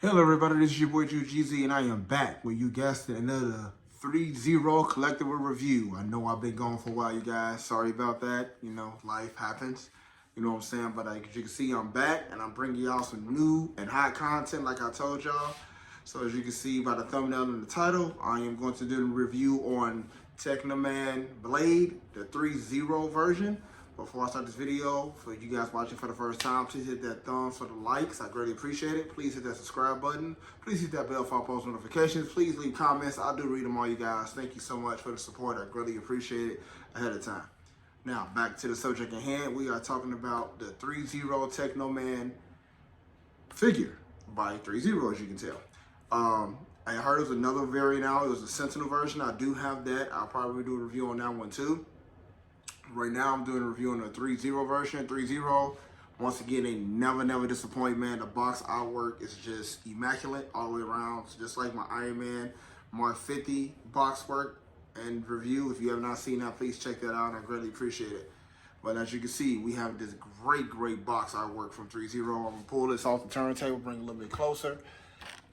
Hello everybody, this is your boy GZ and I am back with you guys to another 3-0 collectible review. I know I've been gone for a while, you guys. Sorry about that. You know, life happens. You know what I'm saying? But as you can see, I'm back and I'm bringing y'all some new and hot content like I told y'all. So as you can see by the thumbnail and the title, I am going to do a review on Tekkaman Blade, the 3-0 version. Before I start this video, for you guys watching for the first time, please hit that thumbs for the likes. I greatly appreciate it. Please hit that subscribe button. Please hit that bell for post notifications. Please leave comments. I do read them all, you guys. Thank you so much for the support. I greatly appreciate it ahead of time. Now, back to the subject at hand. We are talking about the 3-0 Tekkaman figure by 3-0, as you can tell. I heard it was another variant out. It was a Sentinel version. I do have that. I'll probably do a review on that one too. Right now, I'm doing a review on the 3-0 version. 3-0, once again, they never disappoint, man. The box artwork is just immaculate all the way around. It's just like my Iron Man Mark 50 box work and review. If you have not seen that, please check that out. I greatly appreciate it. But as you can see, we have this great box artwork from 3-0. I'm going to pull this off the turntable, bring it a little bit closer.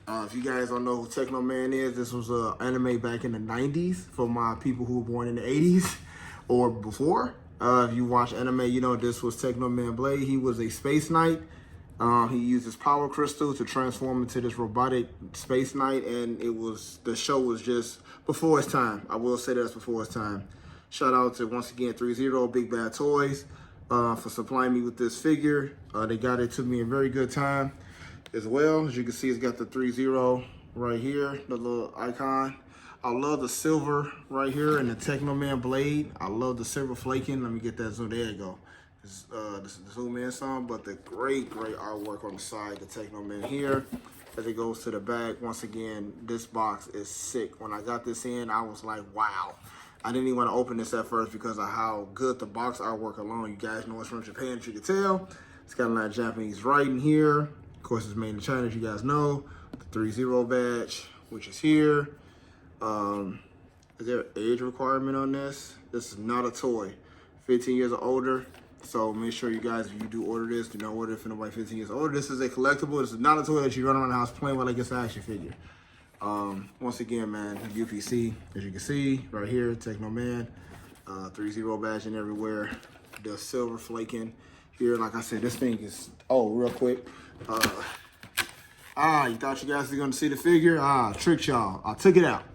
If you guys don't know who Tekkaman is, this was an anime back in the 90s for my people who were born in the 80s. Or before. If you watch anime, you know this was Tekkaman Blade. He was a space knight. He used his power crystal to transform into this robotic space knight, and the show was just before its time. I will say that's before its time. Shout out to, once again, 3-0 Big Bad Toys for supplying me with this figure. They got it to me in very good time as well. As you can see, it's got the 3-0 right here, the little icon. I love the silver right here and the Tekkaman Blade. I love the silver flaking. Let me get that zoom. There you go. This is the zoom in some, but the great artwork on the side. The Tekkaman here as it goes to the back. Once again, this box is sick. When I got this in, I was like, wow. I didn't even want to open this at first because of how good the box artwork alone. You guys know it's from Japan, as you can tell. It's got a lot of Japanese writing here. Of course, it's made in China, as you guys know. The 3-0 badge, which is here. Is there an age requirement on this? This is not a toy. 15 years or older. So make sure you guys, if you do order this, do not order it for nobody 15 years or older. This is a collectible. This is not a toy that you run around the house playing with like it's an action figure. Once again, man, UPC, as you can see, right here, Tekkaman, 3-0 badging everywhere. The silver flaking here. Like I said, this thing is, real quick. You thought you guys were gonna see the figure? Tricked y'all. I took it out.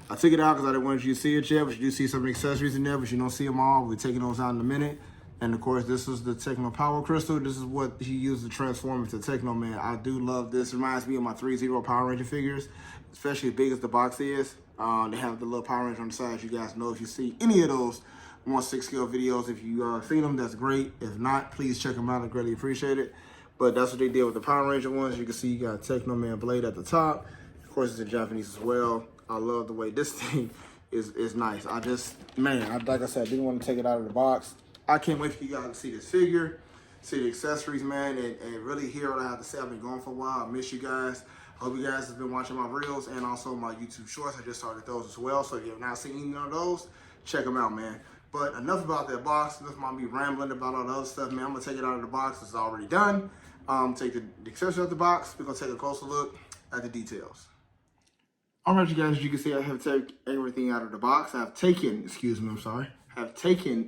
I took it out because I didn't want you to see it yet, but you do see some accessories in there, but you don't see them all. We're taking those out in a minute. And of course, this is the Tekkaman Power Crystal. This is what he used to transform into Tekkaman. I do love this. It reminds me of my 3-0 Power Ranger figures, especially as big as the box is. They have the little Power Ranger on the side. You guys know if you see any of those 1/6 scale videos, if you seen them, that's great. If not, please check them out. I greatly appreciate it. But that's what they did with the Power Ranger ones. You can see you got Tekkaman Blade at the top. Of course, it's in Japanese as well. I love the way this thing is nice. Like I said, I didn't want to take it out of the box. I can't wait for you guys to see this figure, see the accessories, man, and really hear what I have to say. I've been gone for a while. I miss you guys. I hope you guys have been watching my reels and also my YouTube shorts. I just started those as well. So if you have not seen any of those, check them out, man. But enough about that box. Enough about me rambling about all the other stuff, man. I'm going to take it out of the box. It's already done. Take the accessories out of the box. We're going to take a closer look at the details. All right, you guys, as you can see, I have taken everything out of the box. Have taken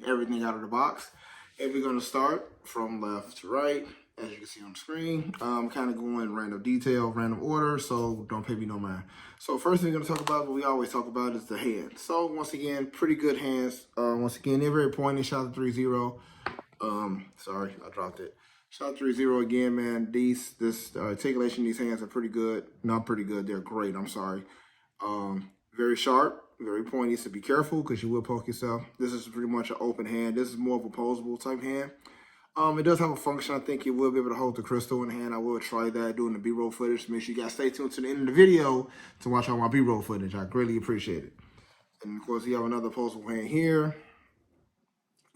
everything out of the box. And we're going to start from left to right, as you can see on the screen. Kind of going in random detail, random order, so don't pay me no mind. So first thing we're going to talk about, what we always talk about, is the hands. So once again, pretty good hands. Once again, they're very pointy. Shout out to 3-0. Sorry, I dropped it. Shout out to 3-0 again, man. This articulation, these hands are pretty good. Not pretty good, they're great, I'm sorry. Very sharp, very pointy, so be careful because you will poke yourself. This is pretty much an open hand. This is more of a posable type hand. It does have a function. I think you will be able to hold the crystal in the hand. I will try that doing the B-roll footage. Make sure you guys stay tuned to the end of the video to watch all my B-roll footage. I greatly appreciate it. And of course, you have another posable hand here.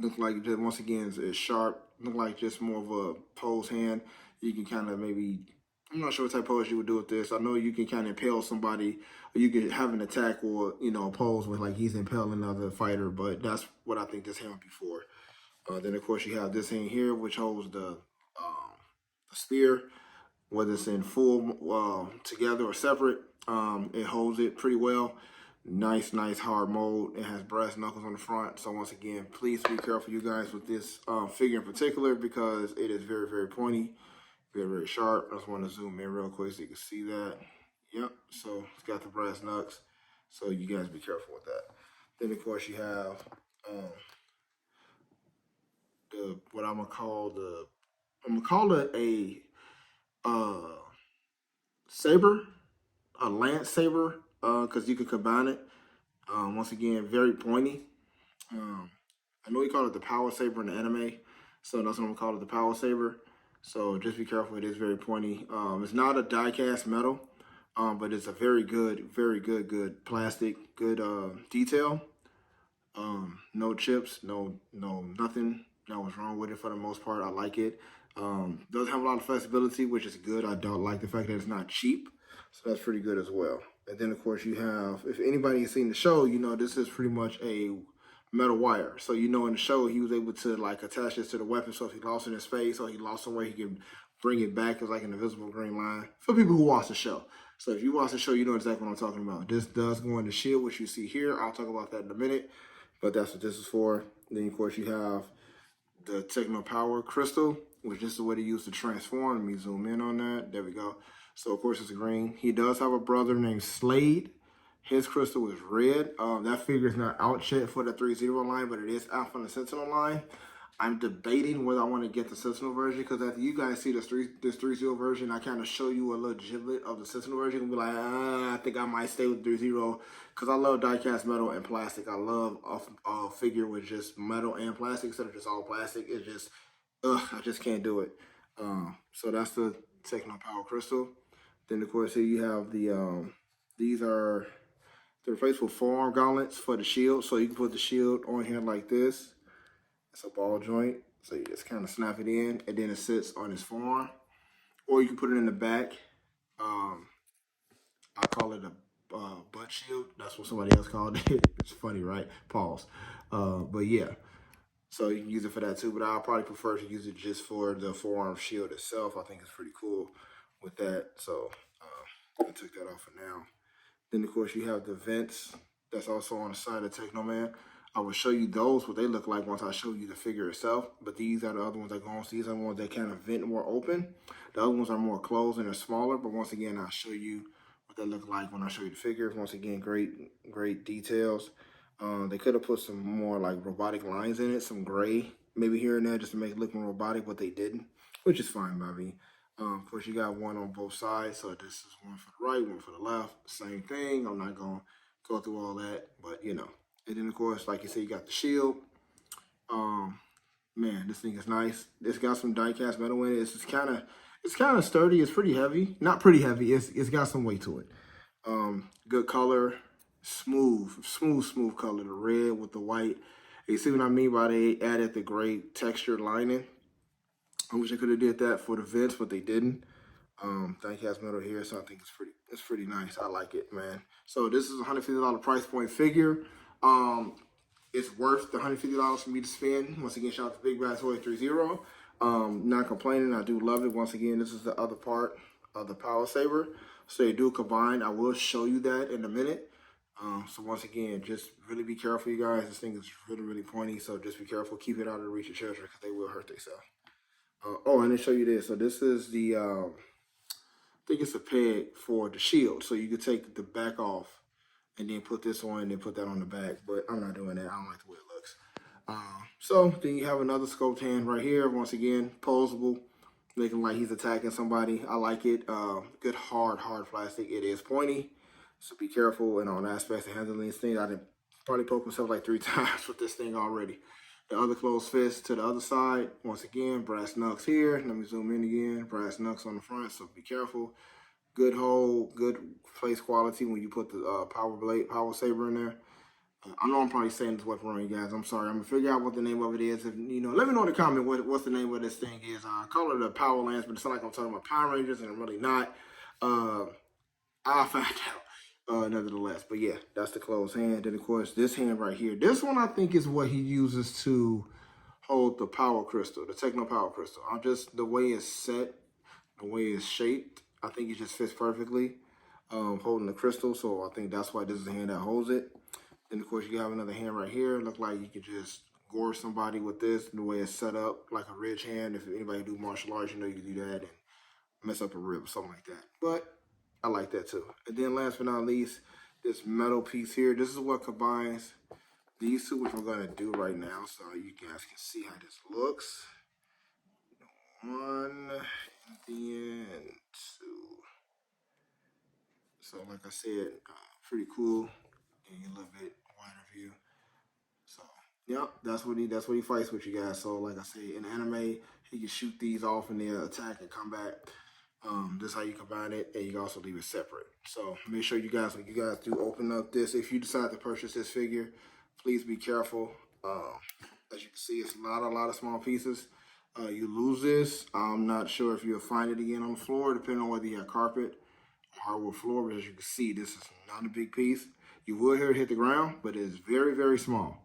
Looks like, just, once again, it's sharp. Look like just more of a pose hand. You can kind of maybe, I'm not sure what type of pose you would do with this. I know you can kind of impale somebody, or you can have an attack or, a pose with like he's impaling another fighter, but that's what I think this hand would be for. Then of course you have this hand here, which holds the spear. whether it's in full together or separate. It holds it pretty well. Nice hard mold. It has brass knuckles on the front. So once again, please be careful, you guys, with this figure in particular, because it is very pointy, very sharp. I just want to zoom in real quick so you can see that. Yep. So it's got the brass knucks. So you guys be careful with that. Then of course you have what I'm gonna call it a saber, a lance saber, because you could combine it. Once again, very pointy. I know we call it the power saber in the anime, so that's what I'm gonna call it, the power saber. So just be careful, it is very pointy. It's not a die-cast metal, but it's a very good plastic, good detail. No chips, no nothing that was wrong with it for the most part. I like it. Doesn't have a lot of flexibility, which is good. I don't like the fact that it's not cheap, so that's pretty good as well. And then of course you have, if anybody has seen the show, you know this is pretty much a metal wire. So you know in the show he was able to like attach this to the weapon, so if he lost in his face or he lost somewhere, he can bring it back as like an invisible green line for people who watch the show. So if you watch the show, you know exactly what I'm talking about. This does go in the shield, which you see here. I'll talk about that in a minute, but that's what this is for. Then of course you have the Techno Power Crystal, which is the way to use to transform. Let me zoom in on that. There we go. So of course it's green. He does have a brother named Slade. His crystal is red. That figure is not out yet for the ThreeZero line, but it is out from the Sentinel line. I'm debating whether I want to get the Sentinel version, because after you guys see this ThreeZero version, I kind of show you a little giblet of the Sentinel version and be like, I think I might stay with ThreeZero, because I love die-cast metal and plastic. I love a figure with just metal and plastic instead of just all plastic. It's just, I just can't do it. So that's the Techno Power Crystal. Then of course here you have the, these are the replaceable forearm gauntlets for the shield. So you can put the shield on here like this. It's a ball joint, so you just kind of snap it in, and then it sits on his forearm. Or you can put it in the back. I call it a butt shield. That's what somebody else called it. It's funny, right? Pause. But yeah, so you can use it for that too. But I'll probably prefer to use it just for the forearm shield itself. I think it's pretty cool with that. So I took that off for now. Then of course you have the vents that's also on the side of Tekkaman. I will show you those, what they look like once I show you the figure itself. But these are the other ones that go on. So these are the ones that kind of vent more open. The other ones are more closed and they're smaller. But once again, I'll show you what they look like when I show you the figure. Once again, great details. They could have put some more like robotic lines in it, some gray maybe here and there just to make it look more robotic, but they didn't, which is fine by me. Of course, you got one on both sides. So this is one for the right, one for the left. Same thing. I'm not going to go through all that, but you know. And then, of course, like you said, you got the shield. Man, this thing is nice. It's got some die-cast metal in it. It's kind of sturdy. It's pretty heavy. Not pretty heavy. It's got some weight to it. Good color, smooth color. The red with the white. You see what I mean by they added the gray textured lining. I wish I could have did that for the vents, but they didn't. Die-cast metal here, so I think it's pretty nice. I like it, man. So this is a $150 price point figure. It's worth the $150 for me to spend. Once again, shout out to Big Bad Toy ThreeZero. Not complaining. I do love it. Once again, this is the other part of the Power Saber. So they do combine. I will show you that in a minute. So once again, just really be careful, you guys. This thing is really pointy, so just be careful. Keep it out of the reach of children because they will hurt themselves. Oh, and to show you this. So this is the, I think it's a peg for the shield. So you can take the back off and then put this on and then put that on the back. But I'm not doing that. I don't like the way it looks. So then you have another sculpt hand right here. Once again, posable, looking like he's attacking somebody. I like it. Good hard plastic. It is pointy, so be careful. And on aspects of handling this thing, I didn't probably poke myself like 3 times with this thing already. The other closed fist to the other side. Once again, brass knucks here. Let me zoom in again. Brass knucks on the front, so be careful. Good hold, good place quality when you put the power saber in there. I know I'm probably saying this weapon wrong, you guys. I'm sorry. I'm gonna figure out what the name of it is. If you know, let me know in the comment what's the name of this thing is. I call it a Power Lance, but it sounds like I'm talking about Power Rangers, and I'm really not. I'll find out. Nevertheless, but yeah, that's the closed hand. Then of course this hand right here. This one I think is what he uses to hold the power crystal, the Techno Power Crystal. I'm just the way it's set. the way it's shaped, I think it just fits perfectly, holding the crystal. So I think that's why this is the hand that holds it. Then of course you have another hand right here. Look like you could just gore somebody with this, the way it's set up, like a ridge hand. If anybody do martial arts, you know you can do that and mess up a rib or something like that. But I like that too. And then last but not least, this metal piece here. This is what combines these two, which we're gonna do right now, so you guys can see how this looks. One, and then two. So like I said, pretty cool. And a little bit wider view. So yep, that's what he fights with, you guys. So like I said, in anime, he can shoot these off and then attack and come back. This is how you combine it, and you can also leave it separate. So make sure you guys, when you guys do open up this, if you decide to purchase this figure, please be careful. As you can see, it's a lot of small pieces. You lose this, I'm not sure if you'll find it again on the floor, depending on whether you have carpet or hardwood floor. But as you can see, this is not a big piece. You will hear it hit the ground, but it's very small.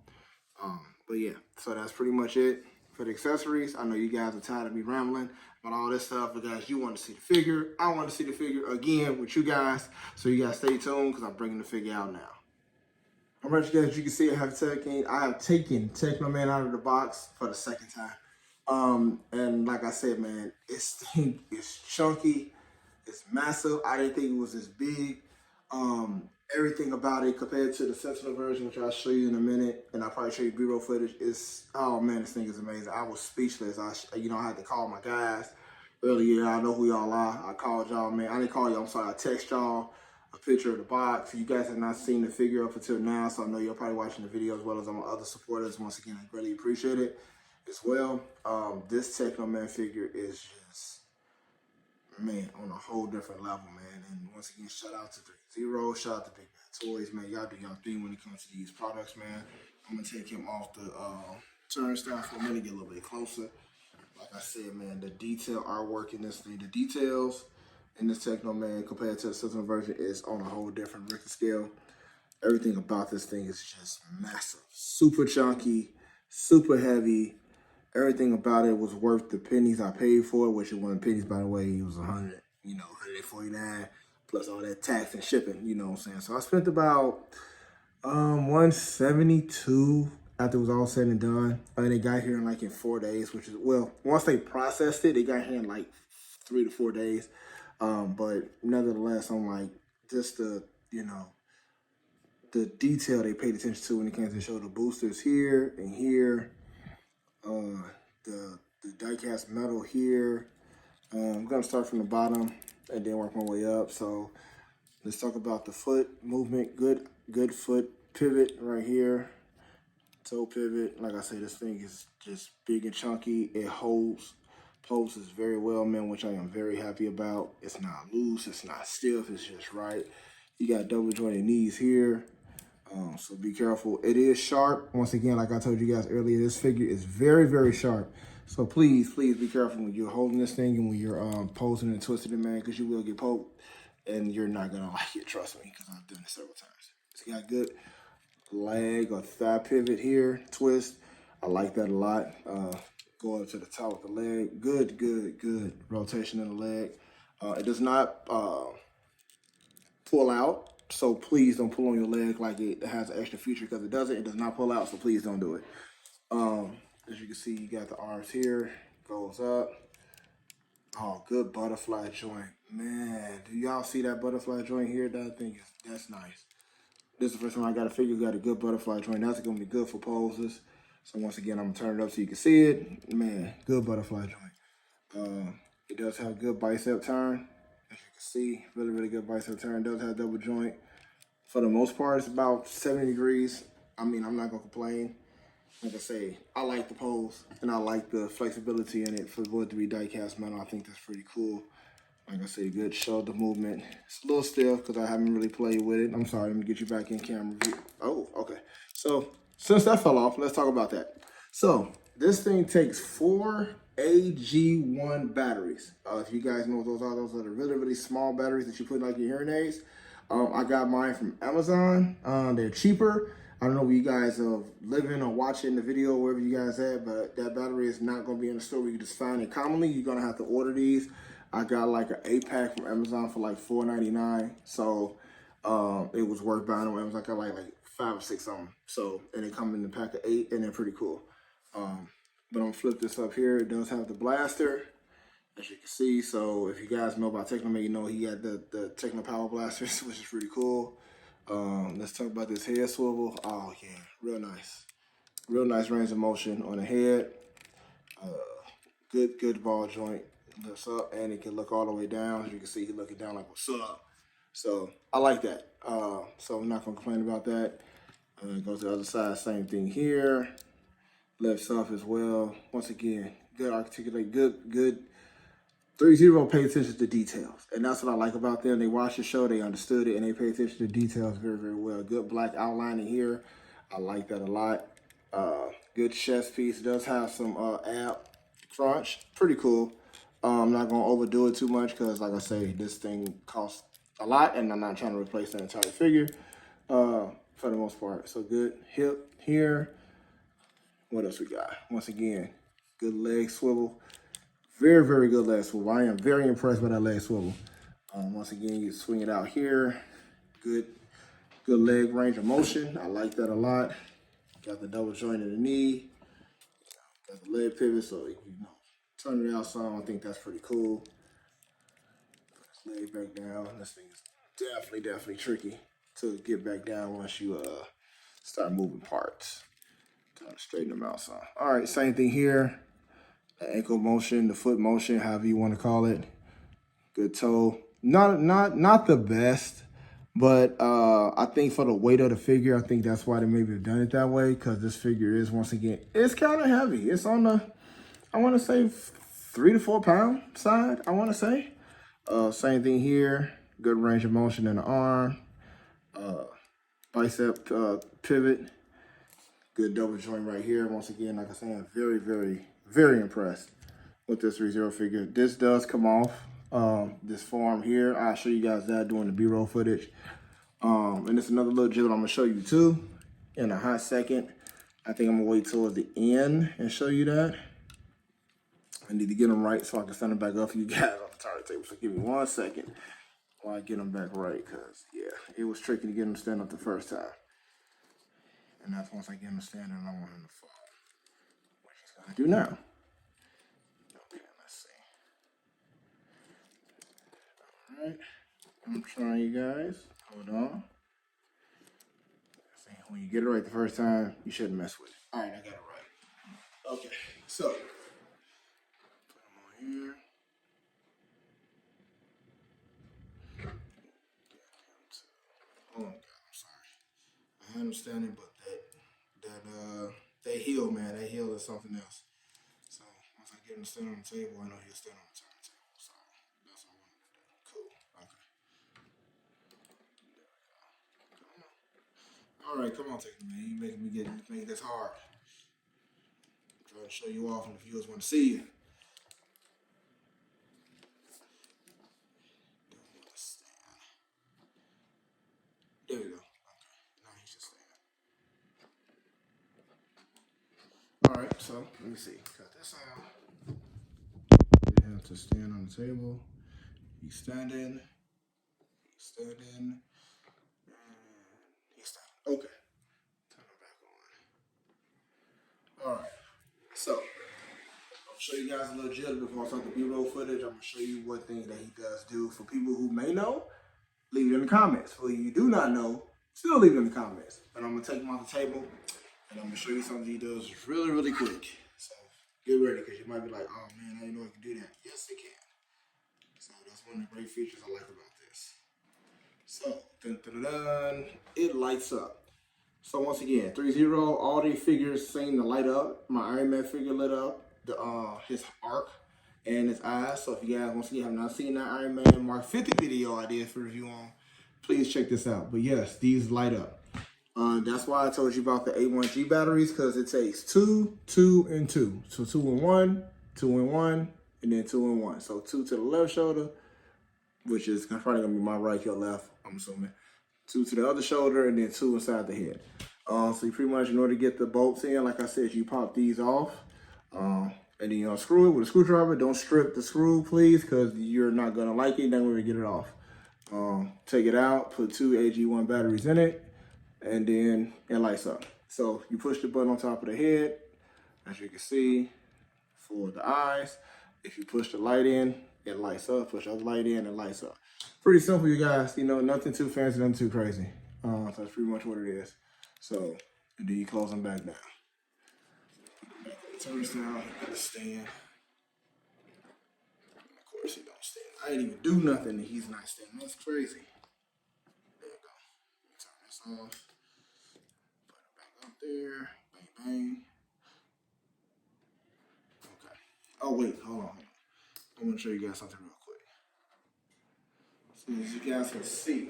But yeah, so that's pretty much it for the accessories. I know you guys are tired of me rambling about all this stuff, but guys, you want to see the figure. I want to see the figure again with you guys. So you guys stay tuned because I'm bringing the figure out now. All right, you guys, you can see I have taken Tekkaman out of the box for the second time. And like I said, man, this thing is chunky. It's massive. I didn't think it was this big. Everything about it compared to the Sentinel version, which I'll show you in a minute, and I'll probably show you B-roll footage, is, oh man, this thing is amazing. I was speechless. I had to call my guys earlier. I know who y'all are. I called y'all, man. I didn't call y'all, I'm sorry. I text y'all a picture of the box. You guys have not seen the figure up until now, so I know you're probably watching the video as well as all my other supporters. Once again, I greatly appreciate it as well. This Tekkaman figure is just, man, on a whole different level, man. And once again, shout out to ThreeZero, shout out to Big Bad Toys, man. Y'all do y'all thing when it comes to these products, man. I'm gonna take him off the turnstile for a minute, get a little bit closer. Like I said, man, the detail artwork in this thing, the details in this Tekkaman compared to the Sentinel version is on a whole different Richter scale. Everything about this thing is just massive, super chunky, super heavy. Everything about it was worth the pennies I paid for it, which it wasn't pennies, by the way. It was 100, you know, 149 plus all that tax and shipping, you know what I'm saying? So I spent about 172 after it was all said and done. And it got here in 4 days, which is, well, once they processed it, it got here in 3 to 4 days. But nevertheless, I'm like, just the, you know, the detail they paid attention to when it came to show the boosters here and here. The die-cast metal here. I'm gonna start from the bottom and then work my way up. So let's talk about the foot movement. Good foot pivot right here. Toe pivot. Like I said, this thing is just big and chunky. It poses very well, man, which I am very happy about. It's not loose, it's not stiff, it's just right. You got double jointed knees here. So be careful. It is sharp. Once again, like I told you guys earlier, this figure is very sharp. So please be careful when you're holding this thing and when you're posing and twisting it, man, because you will get poked and you're not gonna like it. Trust me, because I've done it several times. It's got good leg or thigh pivot here, twist. I like that a lot. Go up to the top of the leg. Good rotation in the leg. It does not pull out. So please don't pull on your leg like it has an extra feature, because it doesn't. It does not pull out, so please don't do it. As you can see, you got the arms here, goes up. Oh, good butterfly joint. Man, do y'all see that butterfly joint here? That's nice. This is the first time I got a figure who got a good butterfly joint. That's gonna be good for poses. So once again, I'm gonna turn it up so you can see it. Man, good butterfly joint. It does have good bicep turn. As you can see, really good bicep turn. It does have double joint. For the most part, it's about 70 degrees. I mean, I'm not gonna complain. Like I say, I like the pose and I like the flexibility in it for what to be die-cast metal. I think that's pretty cool. Like I say, good shoulder movement. It's a little stiff because I haven't really played with it. I'm sorry, let me get you back in camera view. Oh, okay. So since that fell off, let's talk about that. So this thing takes 4 AG1 batteries. If you guys know what those are the really small batteries that you put in like your hearing aids. I got mine from Amazon. They're cheaper. I don't know where you guys are living or watching the video, wherever you guys at, but that battery is not going to be in the store where you can just find it commonly. You're going to have to order these. I got like an 8-pack from Amazon for like $4.99. So it was worth buying on Amazon. I got like 5 or 6 on them. So, and they come in the pack of 8, and they're pretty cool. But I'm gonna flip this up here. It does have the blaster, as you can see. So if you guys know about Tekkaman, you know he got the Tekkaman Power Blasters, which is pretty cool. Let's talk about this head swivel. Oh yeah, real nice. Real nice range of motion on the head. Good ball joint. It lifts up, and it can look all the way down. As you can see, he looking down like, what's up? So I like that. So I'm not gonna complain about that. Goes to the other side, same thing here. Lifts up as well. Once again, good articulate, good. ThreeZero pay attention to details, and that's what I like about them. They watched the show, they understood it, and they pay attention to details very well. Good black outlining here. I like that a lot. Good chest piece. It does have some ab crunch. Pretty cool. I'm not gonna overdo it too much because, like I say, this thing costs a lot, and I'm not trying to replace the entire figure for the most part. So good hip here. What else we got? Once again, good leg swivel. Very good leg swivel. I am very impressed by that leg swivel. Once again, you swing it out here. Good leg range of motion. I like that a lot. Got the double joint in the knee. Got the leg pivot, so you know, turn it out some. I think that's pretty cool. Put his leg back down. This thing is definitely tricky to get back down once you start moving parts. Kind of straighten them out some. All right, same thing here. The ankle motion, the foot motion, however you want to call it. Good toe. Not the best, but I think for the weight of the figure, I think that's why they maybe have done it that way, because this figure is, once again, it's kind of heavy. It's on the, I want to say 3 to 4 pound side, I want to say. Same thing here. Good range of motion in the arm. Bicep pivot. Good double joint right here. Once again, like I said, I'm very impressed with this ThreeZero figure. This does come off this form here. I'll show you guys that during the B-roll footage. And it's another little jiggle I'm gonna show you too in a hot second. I think I'm gonna wait towards the end and show you that. I need to get them right so I can stand them back up for you guys on the turntable. So give me 1 second while I get them back right, because yeah, it was tricky to get them to stand up the first time. And that's once I get him standing, I want him to fall. What he's gonna do now. Okay, let's see. All right, I'm trying, you guys. Hold on. See, when you get it right the first time, you shouldn't mess with it. All right, I got it right. Okay, so put them on here. Oh God, I'm sorry. I understand it, but that heel, man, that heel is something else. So once I get him to stand on the table, I know he'll stand on the turntable. So that's what I wanted to do. Cool. Okay. There we go. All right, come on, Tekkaman, man. You making this hard. I'm trying to show you off, and the viewers want to see you. There we go. Okay. Now he's just standing. All right, so let me see. Cut this out. Get him to stand on the table. He's standing. He's standing. And he's standing. Okay. Turn it back on. All right. So I'll show you guys a little jitter before I start the B-roll footage. I'm gonna show you what things that he does do. For people who may know, leave it in the comments. For you do not know, still leave it in the comments. And I'm gonna take him off the table, and I'm gonna show you something he does really quick. So get ready, because you might be like, oh man, I didn't know he can do that. Yes, he can. So that's one of the great features I like about this. So it lights up. So once again, ThreeZero, all these figures seem to light up. My Iron Man figure lit up, his arc and his eyes. So if you guys, once again, have not seen that Iron Man Mark 50 video I did for review on, please check this out. But yes, these light up. That's why I told you about the A1G batteries, because it takes 2, 2, and 2. So 2 in 1, 2 in 1, and then 2 in 1. So 2 to the left shoulder, which is probably gonna be my right, your left, I'm assuming. 2 to the other shoulder, and then 2 inside the head. So you pretty much, in order to get the bolts in, like I said, you pop these off. And then you unscrew it with a screwdriver. Don't strip the screw, please, because you're not gonna like it. Then we're gonna get it off. Take it out, put two AG1 batteries in it, and then it lights up. So you push the button on top of the head, as you can see, for the eyes. If you push the light in, it lights up. Push the other light in, it lights up. Pretty simple, you guys. You know, nothing too fancy, nothing too crazy. So that's pretty much what it is. So, and then you close them back down. Turns down, got the stand. Of course, he don't stand. I didn't even do nothing and he's not standing. That's crazy. There you go. Turn this off. Put it back up there. Bang, bang. Okay. Oh, wait. Hold on. I want to show you guys something real quick. So as you guys can see,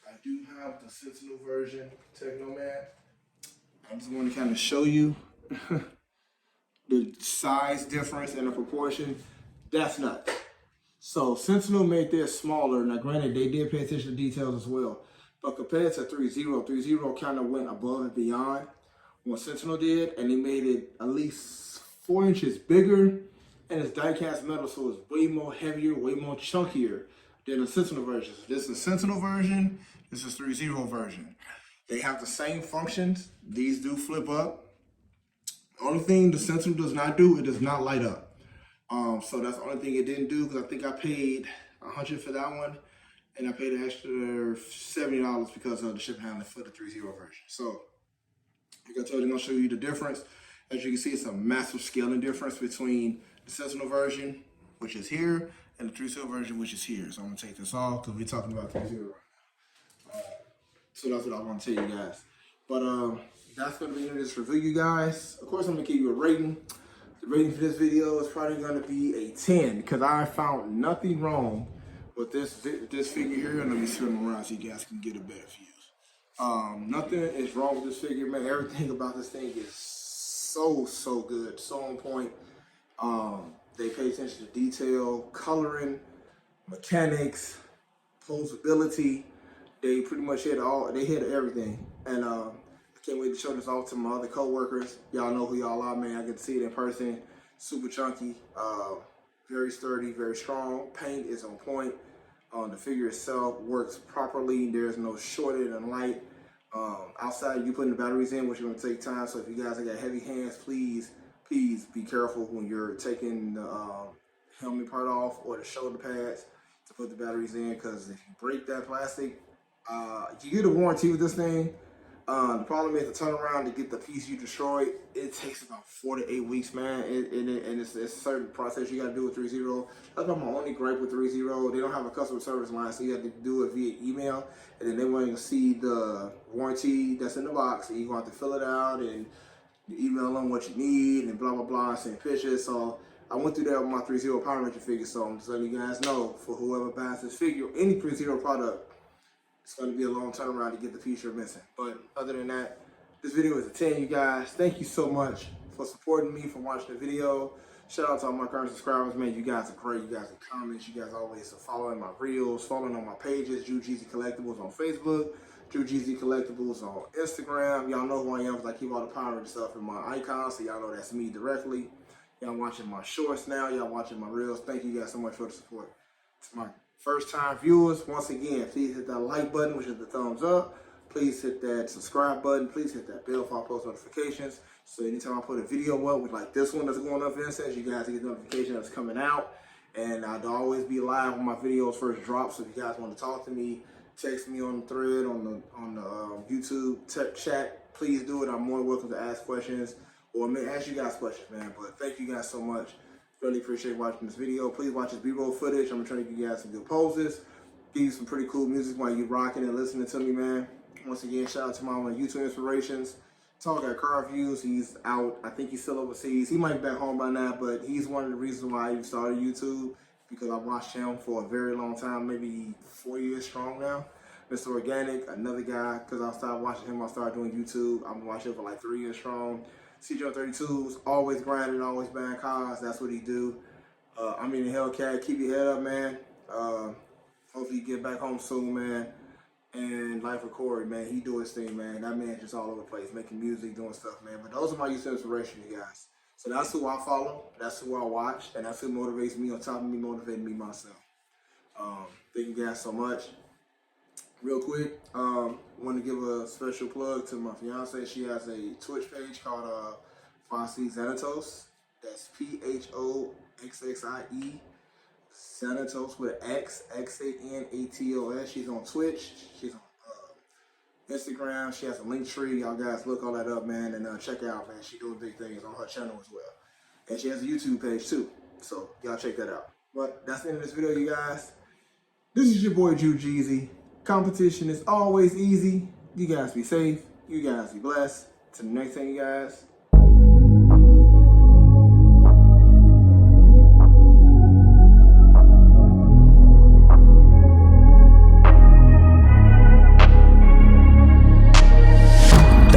I do have the Sentinel version Tekkaman. I just want to kind of show you the size difference and the proportion. That's nuts. So Sentinel made this smaller. Now granted, they did pay attention to details as well. But compared to ThreeZero, ThreeZero kind of went above and beyond what Sentinel did, and they made it at least 4 inches bigger, and it's die-cast metal, so it's way more heavier, way more chunkier than the Sentinel version. So this is the Sentinel version, this is ThreeZero version. They have the same functions. These do flip up. The only thing the Sentinel does not do, it does not light up. So that's the only thing it didn't do, because I think I paid $100 for that one, and I paid an extra $70 because of the shipping handling for the ThreeZero version. So, like I told you, I'm gonna show you the difference. As you can see, it's a massive scaling difference between the Sentinel version, which is here, and the ThreeZero version, which is here. So I'm gonna take this off because we're talking about ThreeZero right now. So that's what I want to tell you guys. But that's gonna be the end of this review, you guys. Of course, I'm gonna give you a rating. The rating for this video is probably gonna be a 10 because I found nothing wrong with this figure here. And let me spin them around so you guys can get a better view. Nothing is wrong with this figure, man. Everything about this thing is so good, so on point. They pay attention to detail, coloring, mechanics, posability. They pretty much hit everything. And I can't wait to show this off to my other co-workers. Y'all know who y'all are, man. I get to see it in person. Super chunky, very sturdy, very strong. Paint is on point. The figure itself works properly. There's no shortage in light. Outside, you putting the batteries in, which is going to take time. So if you guys have got heavy hands, please be careful when you're taking the helmet part off or the shoulder pads to put the batteries in, because if you break that plastic, you get a warranty with this thing. The problem is the turnaround to get the piece you destroyed. It takes about 4 to 8 weeks, man. And it's a certain process you got to do with ThreeZero. That's not my only gripe with ThreeZero. They don't have a customer service line, so you have to do it via email. And then they want to see the warranty that's in the box, and you're going to have to fill it out and email them what you need and blah, blah, blah, and send pictures. So I went through that with my ThreeZero Power Ranger figure. So I'm just letting you guys know, for whoever buys this figure, any ThreeZero product, it's going to be a long turnaround to get the piece you're missing. But other than that, this video is a 10, you guys. Thank you so much for supporting me, for watching the video. Shout out to all my current subscribers, man. You guys are great. You guys are comments. You guys always are following my reels, following on my pages. Drew Jeezy Collectibles on Facebook. Drew Jeezy Collectibles on Instagram. Y'all know who I am because I keep all the Power Ranger stuff in my icons, so y'all know that's me directly. Y'all watching my shorts now. Y'all watching my reels. Thank you guys so much for the support. It's my first-time viewers, once again, please hit that like button, which is the thumbs up. Please hit that subscribe button. Please hit that bell for post notifications. So anytime I put a video up, with like this one that's going up in says, you guys get notification that's coming out. And I'll always be live when my videos first drop. So if you guys want to talk to me, text me on the thread, on the YouTube tech chat. Please do it. I'm more than welcome to ask questions, or ask you guys questions, man. But thank you guys so much. Really appreciate watching this video. Please watch this B-roll footage. I'm trying to give you guys some good poses, give you some pretty cool music while you're rocking and listening to me, man. Once again, shout out to my YouTube inspirations. Talk at Car Views. He's out. I think he's still overseas. He might be back home by now, but he's one of the reasons why I even started YouTube, because I watched him for a very long time, maybe 4 years strong now. Mr. Organic, another guy, because I started watching him, I started doing YouTube. I've been watching him for like 3 years strong. CJ32's always grinding, always buying cars. That's what he do. Amine Hellcat, keep your head up, man. Hopefully you get back home soon, man. And Life of Corey, man, he do his thing, man. That man just all over the place, making music, doing stuff, man. But those are my youth inspiration, you guys. So that's who I follow, that's who I watch, and that's who motivates me on top of me motivating me myself. Thank you guys so much. Real quick, want to give a special plug to my fiance. She has a Twitch page called Foxy Xanatos. That's PHOXXIE Xanatos with XANATOS. She's on Twitch. She's on Instagram. She has a link tree. Y'all guys look all that up, man, and check her out, man. She's doing big things on her channel as well. And she has a YouTube page too. So y'all check that out. But that's the end of this video, you guys. This is your boy Jeezy. Competition is always easy. You guys be safe. You guys be blessed. Till the next time, you guys.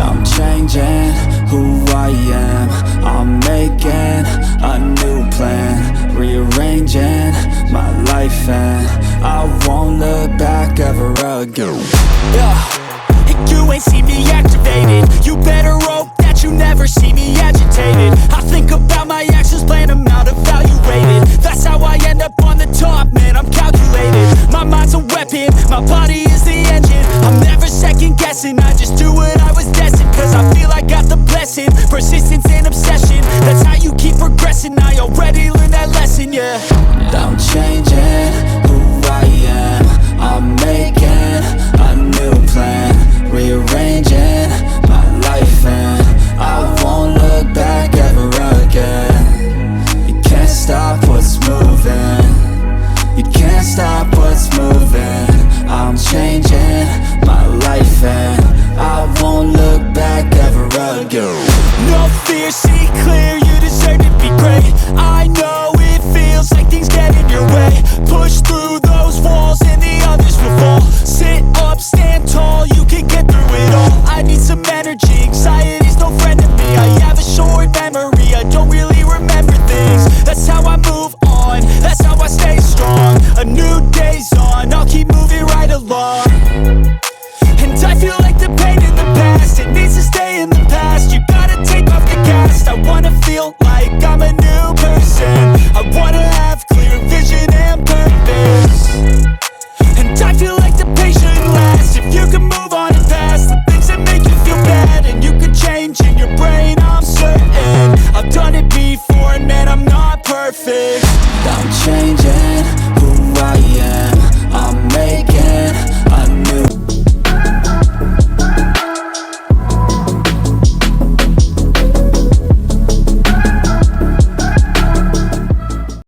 I'm changing who I am. I'm making a new plan, rearranging my life, and I won't look back ever again. You ain't see me activated. You better hope that you never see me agitated. I think about my actions, plan them out, evaluated. That's how I end up on the top, man, I'm calculated. My mind's a weapon, my body is the engine. I'm never second guessing, I just do what I was destined. Cause I feel I got the blessing, persistence and obsession. That's how you keep progressing, I already learned that lesson, yeah. I'm changing who I am. I'm making a new plan, rearranging my life, and I won't look back ever again. You can't stop what's moving. You can't stop what's moving. I'm changing my life, and I won't look back ever again. No fear, see clear, you deserve to be great. I know it feels like things get in your way. Push through those walls and the others will fall. Sit up, stand tall, you can get through it all. I need some energy, anxiety's no friend to me. I have a short memory, I don't really remember things. That's how I move on, that's how I stay strong. A new day's on, I'll keep moving right along. And I feel like the pain in the past, it needs to stay in the past. You gotta take off the cast. I wanna feel like I'm a new person. I wanna have clear vision and purpose. And I feel like the pain shouldn't last. If you can move on and past the things that make you feel bad, and you can change in your brain, I'm certain. I've done it before and man, I'm not perfect.